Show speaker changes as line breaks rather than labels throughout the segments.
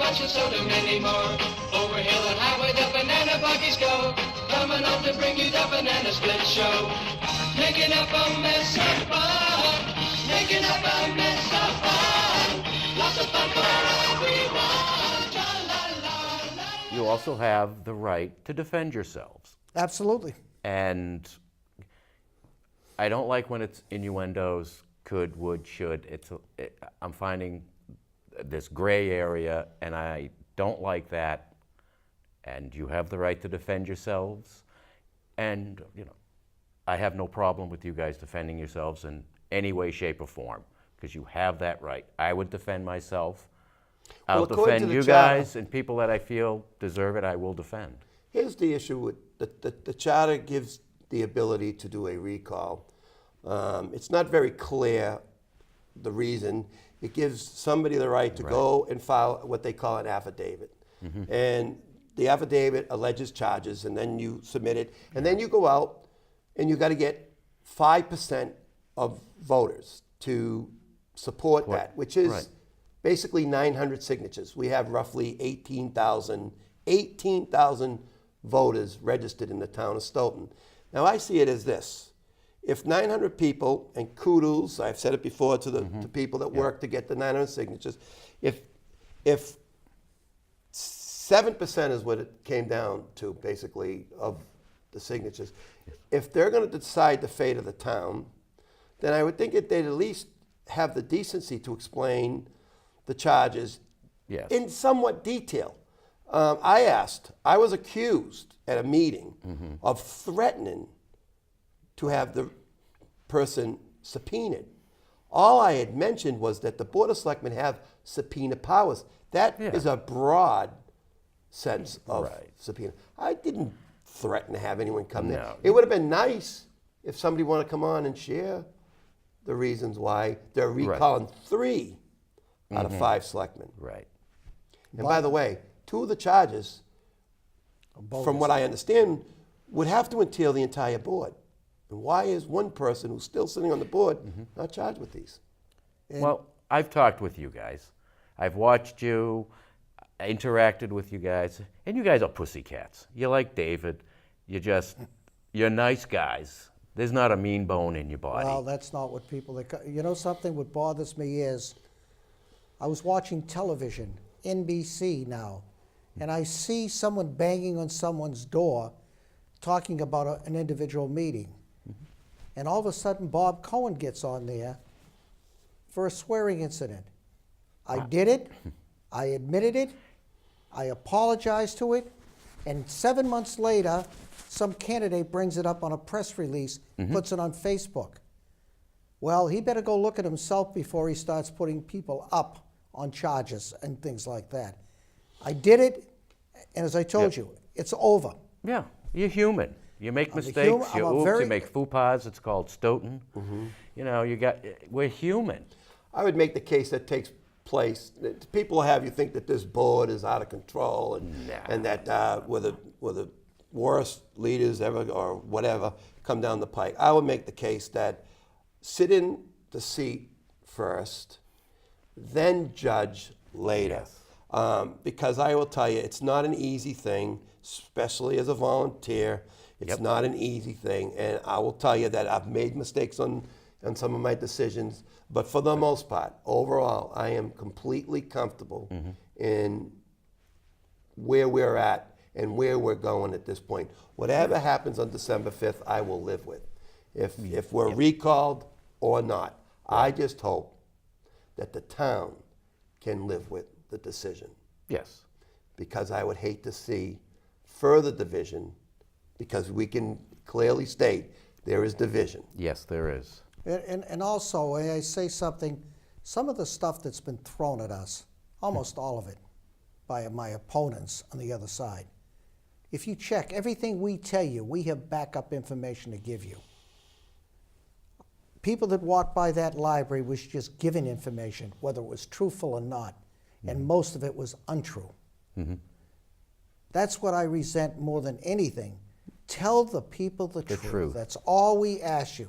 bunch and so do many more. Over hill and highway the banana buggies go, coming up to bring you the banana split show. Making up a mess of fun, making up a mess of fun. Lots of fun for everyone. Tra-la-la-la.
You also have the right to defend yourselves.
Absolutely.
And I don't like when it's innuendos, could, would, should. I'm finding this gray area, and I don't like that. And you have the right to defend yourselves. And, you know, I have no problem with you guys defending yourselves in any way, shape, or form, because you have that right. I would defend myself. I'll defend you guys, and people that I feel deserve it, I will defend.
Here's the issue with the charter gives the ability to do a recall. It's not very clear the reason. It gives somebody the right to go and file what they call an affidavit. And the affidavit alleges charges, and then you submit it, and then you go out and you got to get 5% of voters to support that, which is basically 900 signatures. We have roughly 18,000 voters registered in the town of Stoughton. Now I see it as this. If 900 people, and kudos, I've said it before to the to people that work to get the 900 signatures, if 7% is what it came down to, basically, of the signatures, if they're going to decide the fate of the town, then I would think that they'd at least have the decency to explain the charges in somewhat detail. I was accused at a meeting of threatening to have the person subpoenaed. All I had mentioned was that the Board of Selectmen have subpoena powers. That is a broad sense of subpoena. I didn't threaten to have anyone come there. It would have been nice if somebody wanted to come on and share the reasons why they're recalling 3 out of 5 selectmen. And by the way, 2 of the charges, from what I understand, would have to entail the entire board. And why is one person who's still sitting on the board not charged with these?
Well, I've talked with you guys. I've watched you, interacted with you guys, and you guys are pussycats. You're like David. You're nice guys. There's not a mean bone in your body.
Well, that's not what people, you know something what bothers me is, I was watching television, NBC now, and I see someone banging on someone's door talking about an individual meeting. And all of a sudden, Bob Cohn gets on there for a swearing incident. I did it. I admitted it. I apologized to it. And 7 months later, some candidate brings it up on a press release, puts it on Facebook. Well, he better go look at himself before he starts putting people up on charges and things like that. I did it, and as I told you, it's over.
Yeah, you're human. You make mistakes, you oops, you make faux pas, it's called Stoughton. You know, we're human.
I would make the case that takes place, people have you think that this board is out of control and that we're the worst leaders ever or whatever come down the pike. I would make the case that sit in the seat first, then judge later. Because I will tell you, it's not an easy thing, especially as a volunteer. It's not an easy thing, and I will tell you that I've made mistakes on some of my decisions, but for the most part, overall, I am completely comfortable in where we're at and where we're going at this point. Whatever happens on December 5th, I will live with. If we're recalled or not, I just hope that the town can live with the decision.
Yes.
Because I would hate to see further division, because we can clearly state there is division.
Yes, there is.
And also, when I say something, some of the stuff that's been thrown at us, almost all of it, by my opponents on the other side, if you check everything we tell you, we have backup information to give you. People that walked by that library was just given information, whether it was truthful or not, and most of it was untrue. That's what I resent more than anything. Tell the people the truth. That's all we ask you.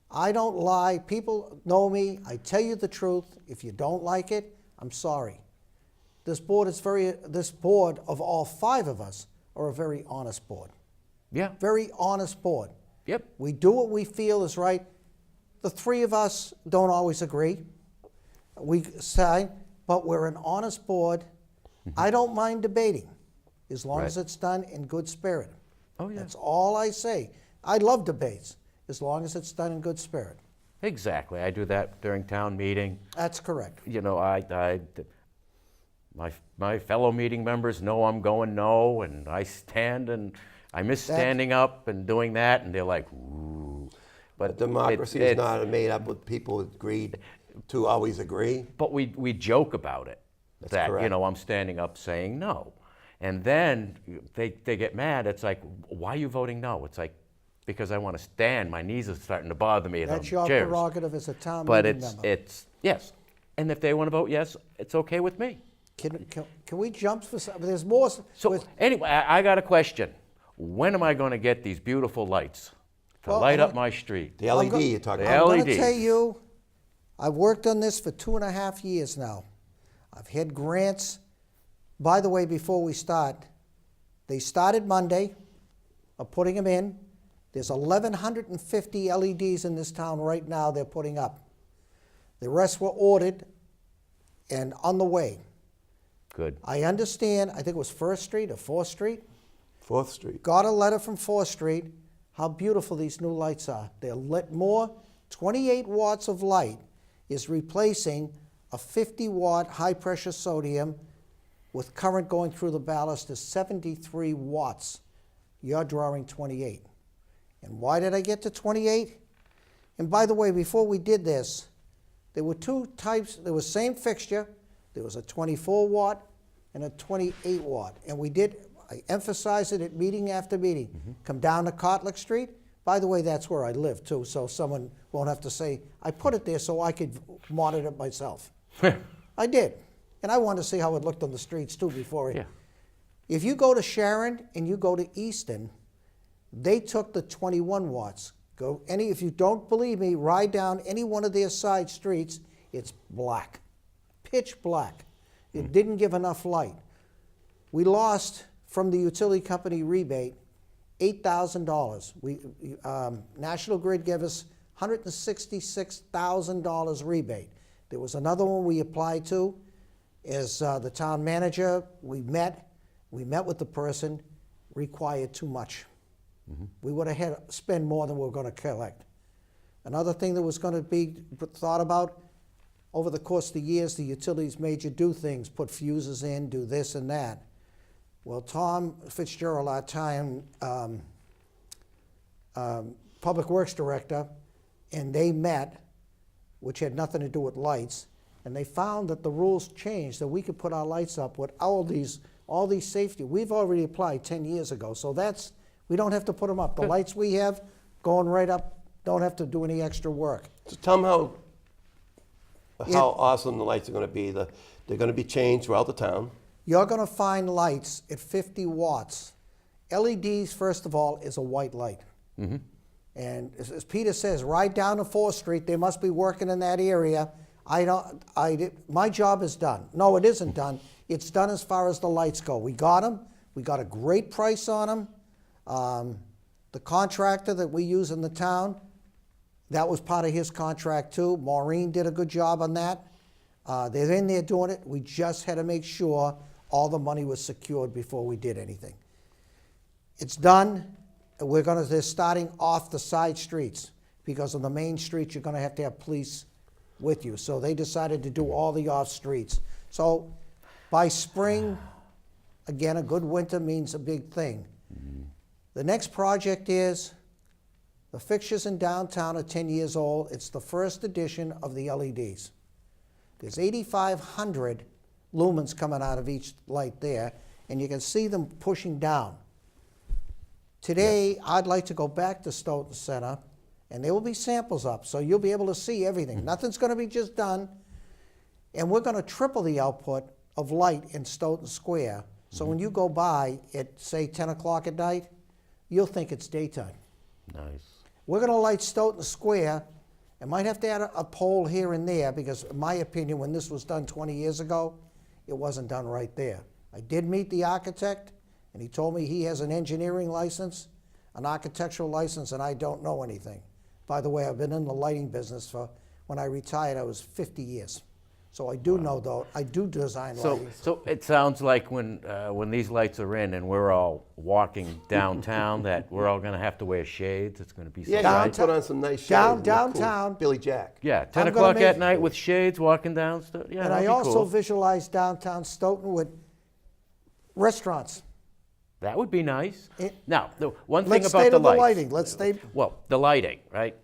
I don't lie. People know me. I tell you the truth. If you don't like it, I'm sorry. this board of all 5 of us are a very honest board.
Yeah.
Very honest board.
Yep.
We do what we feel is right. The 3 of us don't always agree. We say, but we're an honest board. I don't mind debating as long as
Right.
it's done in good spirit.
Oh, yeah.
That's all I say. I love debates as long as it's done in good spirit.
Exactly. I do that during town meeting.
That's correct.
You know, my fellow meeting members know I'm going no, and I stand, and I miss standing up and doing that, and they're like, ooh. But
Democracy is not made up with people who agreed to always agree.
But we joke about it. That,
correct.
you know, I'm standing up saying no. And then they get mad. It's like, why are you voting no? It's like, because I want to stand. My knees are starting to bother me.
That's your
chairs.
prerogative as a town
But
meeting member.
it's, yes. And if they want to vote yes, it's okay with me.
Can we jump for some? There's more.
So anyway, I got a question. When am I going to get these beautiful lights to
Well,
light up my street?
The LED you're talking
The
about.
I'm going to
LEDs.
tell you, I've worked on this for 2.5 years now. I've had grants. By the way, before we start, they started Monday of putting them in. There's 1,150 LEDs in this town right now they're putting up. The rest were ordered and on the way.
Good.
I understand, I think it was First Street or 4th Street,
4th Street.
got a letter from 4th Street, how beautiful these new lights are. They're lit more, 28 watts of light is replacing a 50-watt high-pressure sodium with current going through the ballast is 73 watts. You're drawing 28. And why did I get to 28? And by the way, before we did this, there were 2 types. There was same fixture. There was a 24-watt and a 28-watt. And I emphasized it at meeting after meeting. Come down to Kotlik Street. By the way, that's where I live, too, so someone won't have to say, I put it there so I could monitor it myself. I did. And I wanted to see how it looked on the streets, too, before it.
Yeah.
If you go to Sharon and you go to Easton, they took the 21 watts. If you don't believe me, ride down any one of their side streets, it's black, pitch black. It didn't give enough light. We lost from the utility company rebate $8,000. National Grid gave us $166,000 rebate. There was another one we applied to. As the town manager, we met with the person, required too much. We would have had to spend more than we were going to collect. Another thing that was going to be thought about, over the course of the years, the utilities made you do things, put fuses in, do this and that. Well, Tom Fitzgerald, our town Public Works Director, and they met, which had nothing to do with lights, and they found that the rules changed, that we could put our lights up with all these safety. We've already applied 10 years ago, so we don't have to put them up. The lights we have going right up, don't have to do any extra work.
So tell them how awesome the lights are going to be. They're going to be changed throughout the town.
You're going to find lights at 50 watts. LEDs, first of all, is a white light. And as Peter says, ride down to 4th Street. They must be working in that area. My job is done. No, it isn't done. It's done as far as the lights go. We got them. We got a great price on them. The contractor that we use in the town, that was part of his contract too. Maureen did a good job on that. They're in there doing it. We just had to make sure all the money was secured before we did anything. It's done. They're starting off the side streets, because on the main streets you're going to have police with you. So they decided to do all the off streets. So by spring, again, a good winter means a big thing. The next project is the fixtures in downtown are 10 years old. It's the first edition of the LEDs. There's 8,500 lumens coming out of each light there, and you can see them pushing down. Today, I'd like to go back to Stoughton Center, and there will be samples up, so you'll be able to see everything. Nothing's going to be just done, and we're going to triple the output of light in Stoughton Square. So when you go by at, say, 10 o'clock at night, you'll think it's daytime.
Nice.
We're going to light Stoughton Square. I might have to add a pole here and there, because in my opinion, when this was done 20 years ago, it wasn't done right there. I did meet the architect, and he told me he has an engineering license, an architectural license, and I don't know anything. By the way, I've been in the lighting business when I retired, I was 50 years. So I do know, though, I do design lighting.
So it sounds like when these lights are in and we're all walking downtown, that we're all gonna have to wear shades. It's gonna be so
Yeah,
bright.
you can put on some nice shades. and look cool.
Downtown.
Billy Jack.
Yeah, 10
I'm gonna
o'clock at
make-
night with shades, walking down. Yeah,
And
that'd
I
be
also
cool.
visualize downtown Stoughton with restaurants.
That would be nice.
It-
Now, the one thing
Let's
about
stay
the
to the
lights.
lighting. Let's stay.
Well, the lighting, right?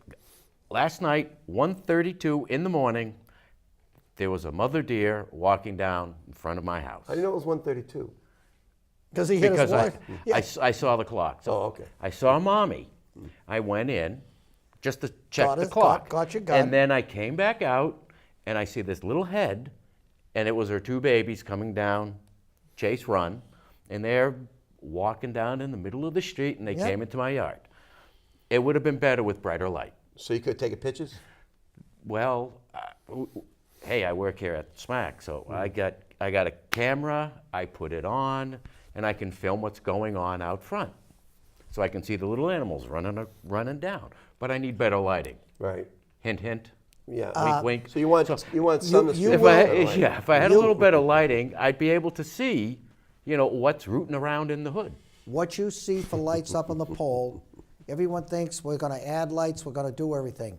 Last night, 1:32 in the morning, there was a mother deer walking down in front of my house.
How do you know it was 132?
Because he hit
Because
his wife.
I saw the clock. So
Oh, okay.
I saw mommy. I went in just to check
Got
the
it,
clock.
got your gun.
And then I came back out and I see this little head, and it was her two babies coming down Chase Run, and they're walking down in the middle of the street, and they
Yep.
came into my yard. It would have been better with brighter light.
So you could take pictures?
Well, hey, I work here at SMAC, so I got a camera. I put it on, and I can film what's going on out front, so I can see the little animals running down. But I need better lighting.
Right.
Hint, hint.
Yeah.
Wink, wink.
So you want some to
you
If
will-
I had a little better lighting, I'd be able to see, what's rooting around in the hood.
What you see for lights up on the pole, everyone thinks we're going to add lights, we're going to do everything.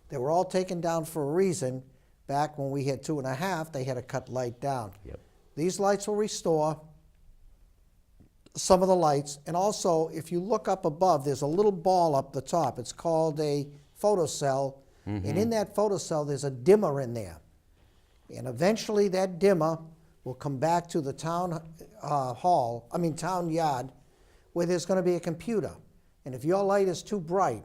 They were all taken down for a reason. Back when we had 2.5, they had to cut light down.
Yep.
These lights will restore some of the lights. And also, if you look up above, there's a little ball up the top. It's called a photocell. And in that photocell, there's a dimmer in there. And eventually that dimmer will come back to the town town yard, where there's going to be a computer. And if your light is too bright,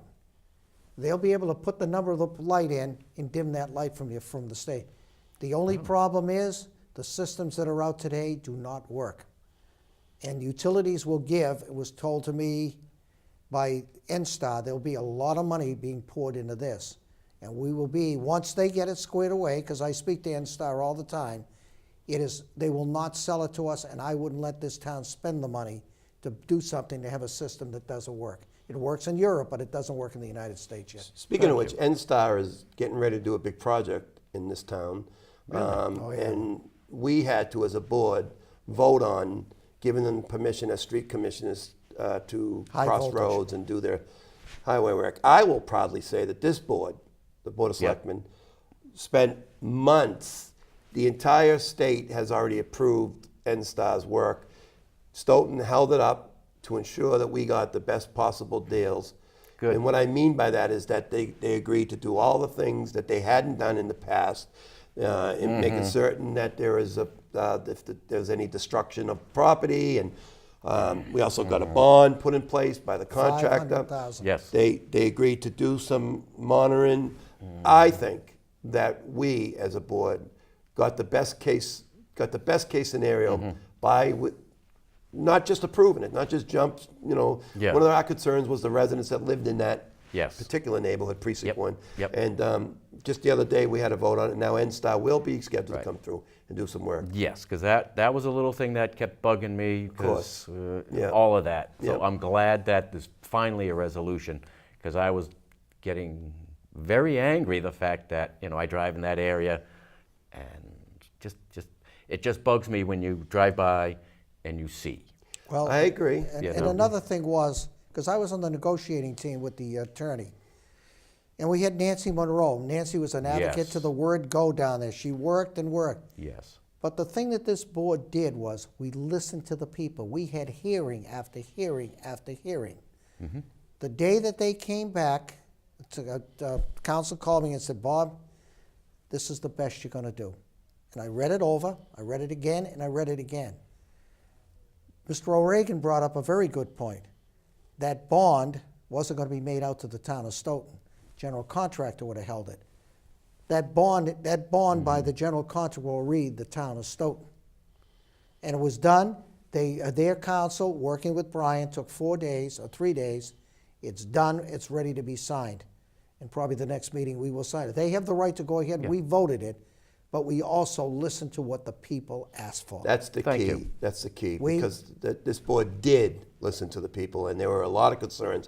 they'll be able to put the number of the light in and dim that light from the state. The only problem is the systems that are out today do not work. And utilities will give, it was told to me by NSTAR, there'll be a lot of money being poured into this. And we will be, once they get it squared away, because I speak to NSTAR all the time, they will not sell it to us, and I wouldn't let this town spend the money to do something to have a system that doesn't work. It works in Europe, but it doesn't work in the United States yet.
Speaking of which, NSTAR is getting ready to do a big project in this town. And we had to, as a board, vote on giving them permission as street commissioners to
High
cross
voltage.
roads and do their highway work. I will proudly say that this board, the Board of Selectmen, spent months. The entire state has already approved NSTAR's work. Stoughton held it up to ensure that we got the best possible deals.
Good.
And what I mean by that is that they agreed to do all the things that they hadn't done in the past, in making certain that there is if there's any destruction of property, and we also got a bond put in place by the contractor.
$500,000.
Yes.
They agreed to do some monitoring. I think that we, as a board, got the best case scenario by not just approving it, not just jumps.
Yeah.
One of our concerns was the residents that lived in that
Yes.
particular neighborhood, precinct 1.
Yep.
And just the other day we had a vote on it. Now NSTAR will be scheduled
Right.
to come through and do some work.
Yes, because that was a little thing that kept bugging me,
course. Yeah.
all of that. So
Yeah.
I'm glad that there's finally a resolution, because I was getting very angry the fact that, I drive in that area, and it just bugs me when you drive by and you see.
Well,
I agree.
And,
Yeah,
and
no.
another thing was, because I was on the negotiating team with the attorney, and we had Nancy Monroe. Nancy was an advocate
Yes.
to the word go down there. She worked and worked.
Yes.
But the thing that this board did was we listened to the people. We had hearing after hearing after hearing. The day that they came back, council called me and said, Bob, this is the best you're going to do. And I read it over, I read it again, and I read it again. Mr. O'Regan brought up a very good point. That bond wasn't going to be made out to the town of Stoughton. General contractor would have held it. That bond by the general contractor will read the town of Stoughton. And it was done. Their council, working with Brian, took 4 days or 3 days. It's done. It's ready to be signed. And probably the next meeting we will sign it. They have the right to go ahead. We voted it. but we also listen to what the people ask for.
That's the
Thank
key.
you.
That's the key.
We-
Because this board did listen to the people, and there were a lot of concerns.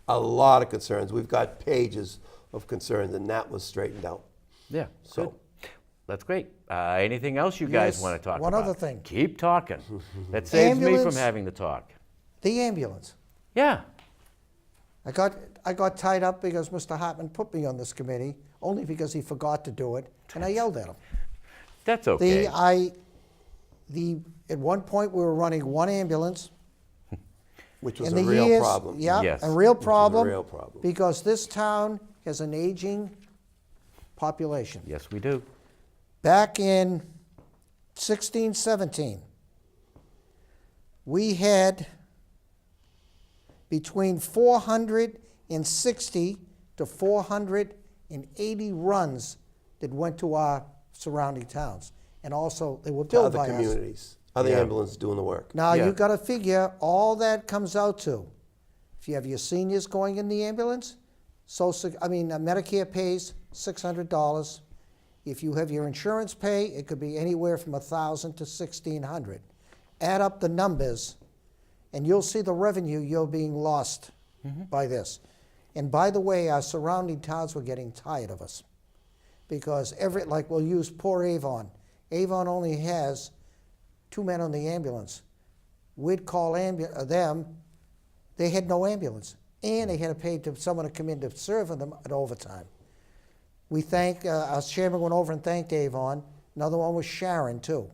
A lot of concerns. We've got pages of concerns, and that was straightened out.
Yeah,
So-
good. That's great. Anything else you guys
Yes,
want to talk
one
about?
other thing.
Keep talking. That saves me from
Ambulance-
having to talk.
The ambulance.
Yeah.
I got tied up because Mr. Hartman put me on this committee, only because he forgot to do it, and I yelled at him.
That's okay.
At one point, we were running one ambulance.
Which was
In
a
the
real
years,
problem.
Yeah,
Yes.
a real
Which was a
problem.
real problem.
Because this town has an aging population.
Yes, we do.
Back in 16, 17, we had between 460 to 480 runs that went to our surrounding towns. And also, they were
To
built
other
by us.
communities, other
Yeah.
ambulances doing the work.
Now,
Yeah.
you got to figure all that comes out to, if you have your seniors going in the ambulance, Medicare pays $600. If you have your insurance pay, it could be anywhere from $1,000 to $1,600. Add up the numbers, and you'll see the revenue you're being lost by this. And by the way, our surrounding towns were getting tired of us, because we'll use poor Avon. Avon only has 2 men on the ambulance. We'd call them. They had no ambulance, and they had to pay someone to come in to serve them at overtime. We thank, our chairman went over and thanked Avon. Another one was Sharon, too.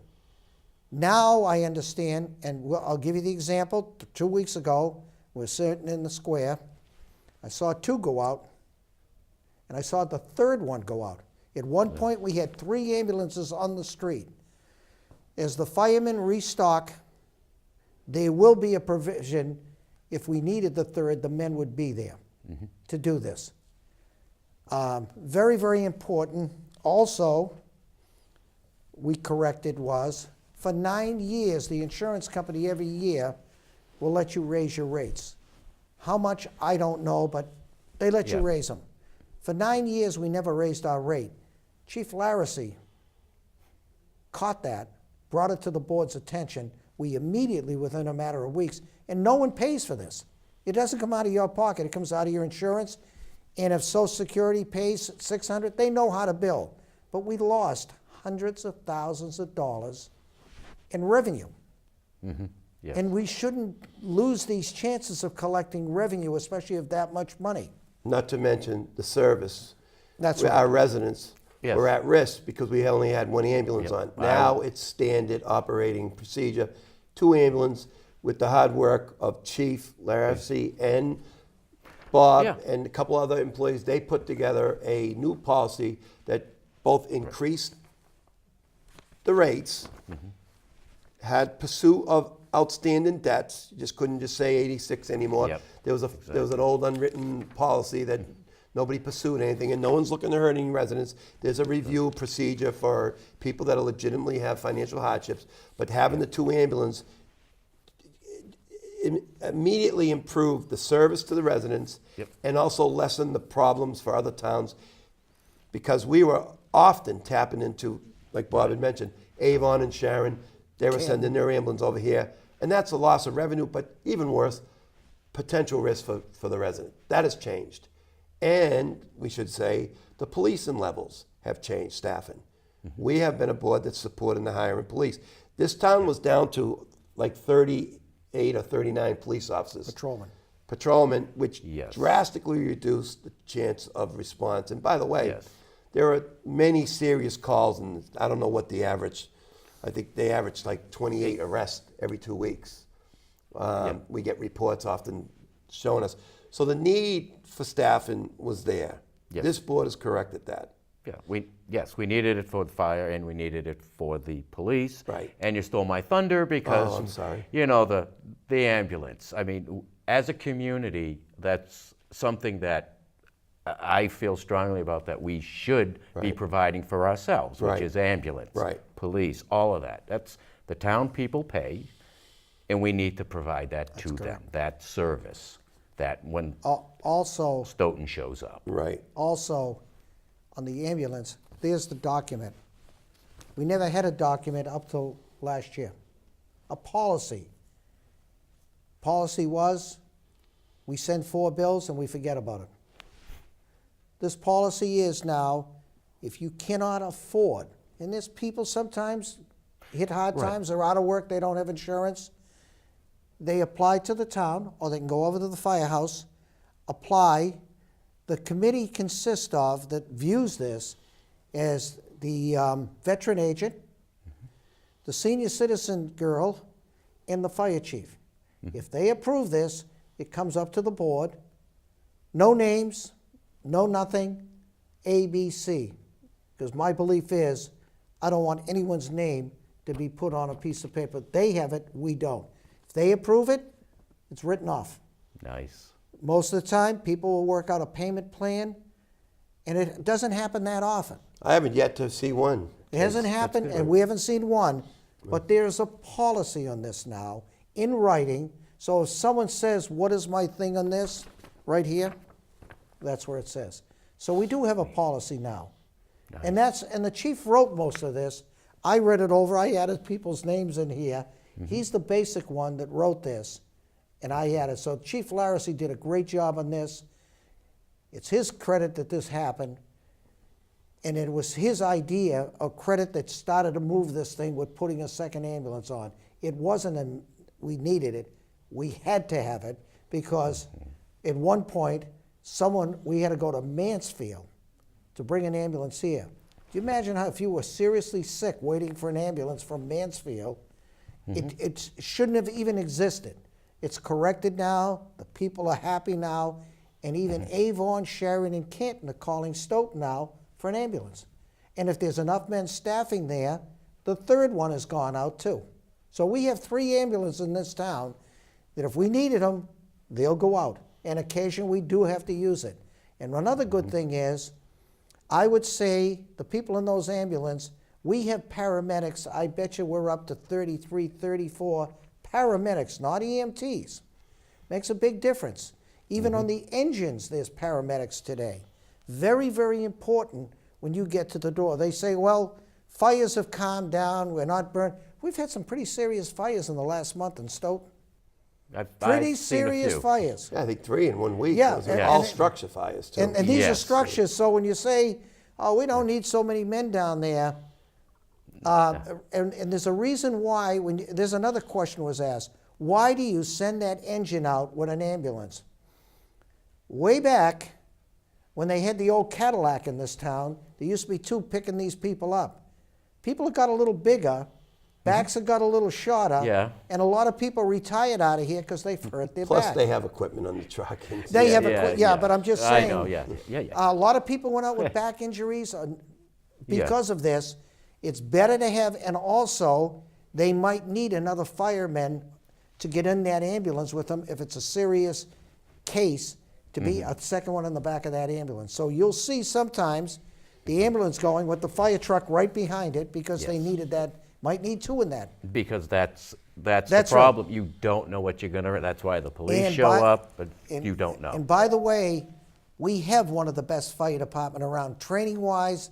Now I understand, and I'll give you the example. 2 weeks ago, we're sitting in the square. I saw 2 go out, and I saw the third one go out. At one point, we had 3 ambulances on the street. As the firemen restock, there will be a provision. If we needed the third, the men would be there to do this. Very, very important. Also, we corrected was, for 9 years, the insurance company every year will let you raise your rates. How much, I don't know, but they let you
Yeah.
raise them. For 9 years, we never raised our rate. Chief Laracy caught that, brought it to the board's attention. We immediately, within a matter of weeks, and no one pays for this. It doesn't come out of your pocket, it comes out of your insurance. And if Social Security pays $600, they know how to bill. But we lost hundreds of thousands of dollars in revenue.
Yes.
And we shouldn't lose these chances of collecting revenue, especially of that much money.
Not to mention the service.
That's
Our
right.
residents
Yes.
were at risk because we only had 1 ambulance
Yep.
on. Now it's standard operating procedure. 2 ambulances with the hard work of Chief Laracy and Bob
Yeah.
and a couple other employees. They put together a new policy that both increased the rates, had pursuit of outstanding debts. You just couldn't just say 86 anymore.
Yep.
There was an old unwritten policy that nobody pursued anything, and no one's looking to hurt any residents. There's a review procedure for people that legitimately have financial hardships, but having the 2 ambulances immediately improved the service to the residents.
Yep.
And also lessen the problems for other towns, because we were often tapping into, like Bob had mentioned, Avon and Sharon. They were sending their ambulance over here, and that's a loss of revenue, but even worse, potential risk for the resident. That has changed. And we should say the policing levels have changed staffing. We have been a board that's supporting the hiring police. This town was down to like 38 or 39 police officers. Patrolmen, which
Yes.
drastically reduced the chance of response. And by the way,
Yes.
there are many serious calls, and I don't know what the average, I think they average like 28 arrests every 2 weeks. We get reports often showing us. So the need for staffing was there.
Yes.
This board has corrected that.
Yeah, we needed it for the fire and we needed it for the police.
Right.
And you stole my thunder because,
Oh, I'm sorry.
you know, the ambulance. I mean, as a community, that's something that I feel strongly about, that we should be
Right.
providing for ourselves, which
Right.
is ambulance,
Right.
police, all of that. That's the town people pay, and we need to provide that to them, that service, that when
Also,
Stoughton shows up.
Right.
on the ambulance, there's the document. We never had a document up till last year. A policy. Policy was, we send 4 bills and we forget about it. This policy is now, if you cannot afford, and there's people sometimes hit hard times, they're out of work, they don't have insurance, they apply to the town, or they can go over to the firehouse, apply. The committee consists of, that views this, as the veteran agent, the senior citizen girl, and the fire chief. If they approve this, it comes up to the board. No names, no nothing, A, B, C. Because my belief is, I don't want anyone's name to be put on a piece of paper. They have it, we don't. If they approve it, it's written off.
Nice.
Most of the time, people will work out a payment plan, and it doesn't happen that often.
I haven't yet to see one.
It hasn't happened, and we haven't seen one, but there's a policy on this now, in writing, so if someone says, what is my thing on this, right here, that's where it says. So we do have a policy now.
Nice.
And the chief wrote most of this. I read it over, I added people's names in here. He's the basic one that wrote this, and I added. So Chief Larissy did a great job on this. It's his credit that this happened. And it was his idea, a credit that started to move this thing with putting a second ambulance on. It wasn't we needed it. We had to have it because at one point, we had to go to Mansfield to bring an ambulance here. Do you imagine how if you were seriously sick waiting for an ambulance from Mansfield, it shouldn't have even existed. It's corrected now, the people are happy now, and even Avon, Sharon, and Canton are calling Stoughton now for an ambulance. And if there's enough men staffing there, the third one has gone out too. So we have 3 ambulances in this town that if we needed them, they'll go out. And occasionally we do have to use it. And another good thing is, I would say the people in those ambulances, we have paramedics, I bet you we're up to 33, 34 paramedics, not EMTs. Makes a big difference. Even on the engines, there's paramedics today. Very, very important when you get to the door. They say, well, fires have calmed down, we're not burned. We've had some pretty serious fires in the last month in Stoughton. Pretty serious fires.
Yeah, I think 3 in 1 week.
Yeah,
Those are
and-
all
and-
structure fires too.
And these are
Yes.
structures, so when you say, oh, we don't need so many men down there, and there's a reason why, there's another question was asked, why do you send that engine out with an ambulance? Way back, when they had the old Cadillac in this town, there used to be 2 picking these people up. People have got a little bigger, backs have got a little shorter,
Yeah.
and a lot of people retired out of here because they've hurt their
Plus,
back.
they have equipment on the truck. And
They have
Yeah,
yeah, but I'm just saying.
I know, yeah.
A lot of people went out with back injuries because of this. It's better to have, and also they might need another fireman to get in that ambulance with them if it's a serious case, to be a second one in the back of that ambulance. So you'll see sometimes the ambulance going with the fire truck right behind it because they needed that, might need 2 in that.
Because that's the
That's right.
problem. You don't know what you're gonna. That's why the police
And
show
by-
up, but
And-
you don't know.
And by the way, we have one of the best fire department around training-wise.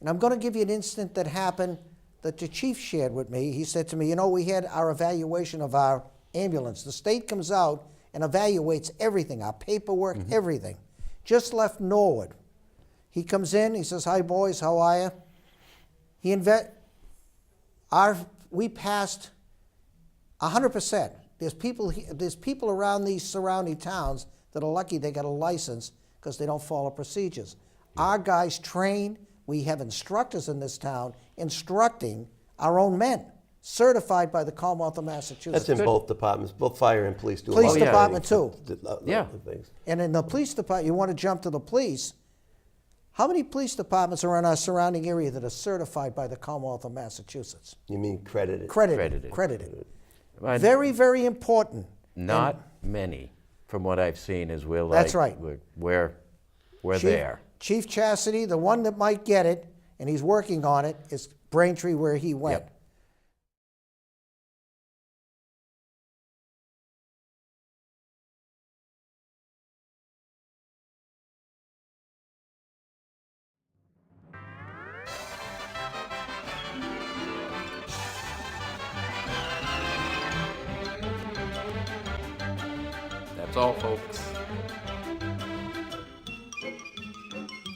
And I'm going to give you an incident that happened that the chief shared with me. He said to me, you know, we had our evaluation of our ambulance. The state comes out and evaluates everything, our paperwork, everything. Just left Norwood. He comes in, he says, hi boys, how are you? We passed 100%. There's people around these surrounding towns that are lucky they got a license because they don't follow procedures. Our guys train. We have instructors in this town instructing our own men, certified by the Commonwealth of Massachusetts.
That's in both departments, both fire and police do. a
Police
lot of
department,
training
too.
for
Yeah.
things.
And in the police department, you want to jump to the police. How many police departments are in our surrounding area that are certified by the Commonwealth of Massachusetts?
You mean credited?
Credited.
And
Very, very important.
not many, from what I've seen, is we're like,
That's right.
we're
Chief-
there.
Chief Chastity, the one that might get it, and he's working on it, is Braintree where he went.
Yep. That's all, folks.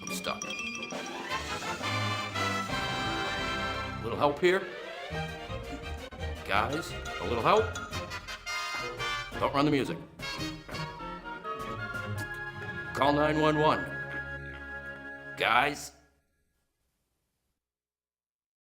I'm stuck. A little help here? Guys, a little help? Don't run the music. Call 911. Guys,